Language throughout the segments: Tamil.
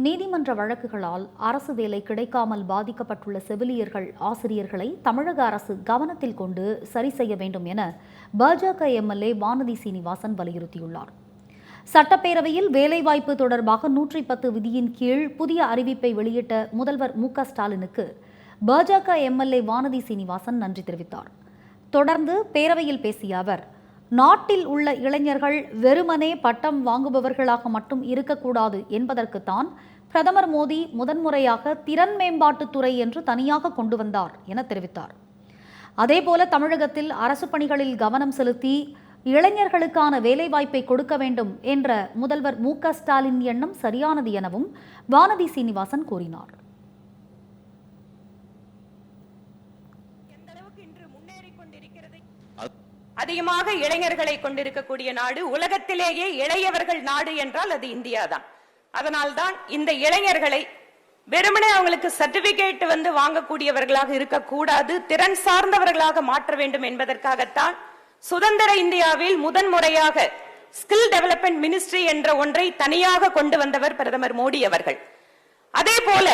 நீதிமன்ற வழக்குகளால் அரசு வேலை கிடைக்காமல் பாதிக்கப்பட்டுள்ள செவிலியர்கள், ஆசிரியர்களை தமிழக அரசு கவனத்தில் கொண்டு சரி செய்ய வேண்டும் என பாஜக எம்எல்ஏ வானதி சீனிவாசன் வலியுறுத்தியுள்ளார். சட்டப்பேரவையில் வேலைவாய்ப்பு தொடர்பாக 110 விதியின் கீழ் புதிய அறிவிப்பை வெளியிட்ட முதல்வர் மு.க.ஸ்டாலினுக்கு பாஜக எம்எல்ஏ வானதி சீனிவாசன் நன்றி தெரிவித்தார். தொடர்ந்து பேரவையில் பேசிய அவர், நாட்டில் உள்ள இளைஞர்கள் வெறுமனே பட்டம் வாங்குபவர்களாக மட்டும் இருக்கக்கூடாது என்பதற்குத்தான் பிரதமர் மோடி முதன்முறையாக திறன் மேம்பாட்டுத்துறை என்று தனியாக கொண்டு வந்தார் என தெரிவித்தார். அதேபோல தமிழகத்தில் அரசு பணிகளில் கவனம் செலுத்தி இளைஞர்களுக்கான வேலைவாய்ப்பை கொடுக்க வேண்டும் என்ற முதல்வர் மு.க.ஸ்டாலின் எண்ணம் சரியானது எனவும் வானதி சீனிவாசன் கூறினார். அதிகமாக இளைஞர்களை கொண்டிருக்கக்கூடிய நாடு, உலகத்திலேயே இளையவர்கள் நாடு என்றால் அது இந்தியா தான். அதனால்தான் இந்த இளைஞர்களை வெறுமனே அவங்களுக்கு சர்டிபிகேட் வாங்கக்கூடியவர்களாக இருக்கக்கூடாது, திறன் சார்ந்தவர்களாக மாற்ற வேண்டும் என்பதற்காகத்தான் சுதந்திர இந்தியாவில் முதன்முறையாக ஸ்கில் டெவலப்மெண்ட் மினிஸ்ட்ரி என்ற ஒன்றை தனியாக கொண்டு வந்தவர் பிரதமர் மோடி அவர்கள். அதே போல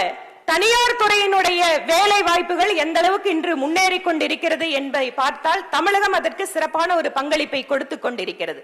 தனியார் துறையினுடைய வேலை வாய்ப்புகள் எந்த அளவுக்கு இன்று முன்னேறி கொண்டிருக்கிறது என்பதை பார்த்தால் தமிழகம் அதற்கு சிறப்பான ஒரு பங்களிப்பை கொடுத்துக் கொண்டிருக்கிறது.